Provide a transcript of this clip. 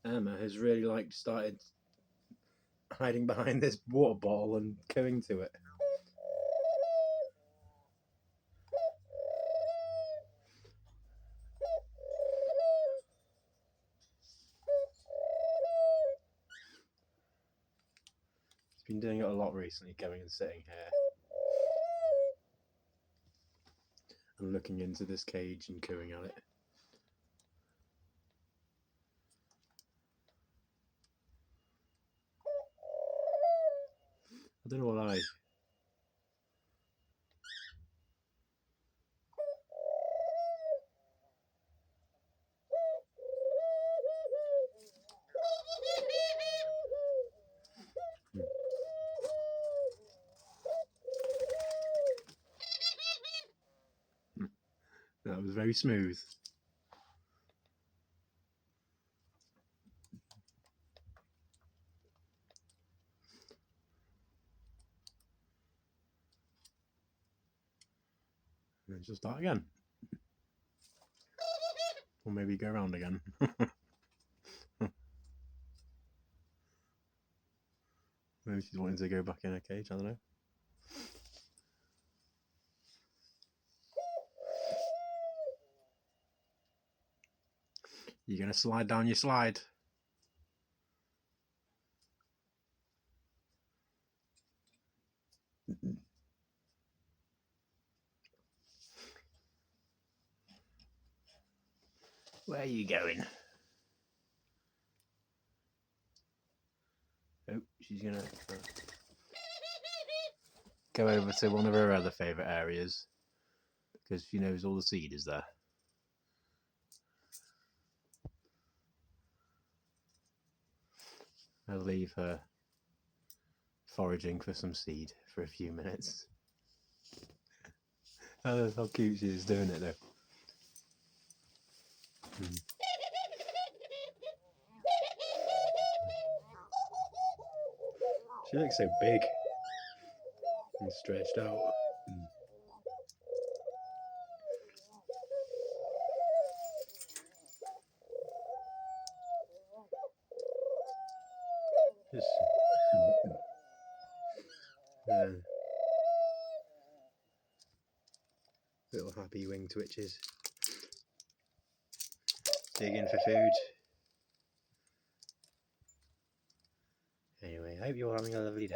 Emma has really started hiding behind this water bottle and cooing to it. She's been doing it a lot recently, going and sitting here and looking into this cage and cooing at it. I don't know why. That was very smooth. And she'll start again. Or maybe go around again. Maybe she's wanting to go back in her cage, I don't know. You're going to slide down your slide. Where are you going? Oh, she's going to go over to one of her other favourite areas because she knows all the seed is there. I'll leave her foraging for some seed for a few minutes. Oh, that's how cute she is doing it though. She looks so big and stretched out. Just, little happy wing twitches. Digging for food. Anyway, I hope you're having a lovely day.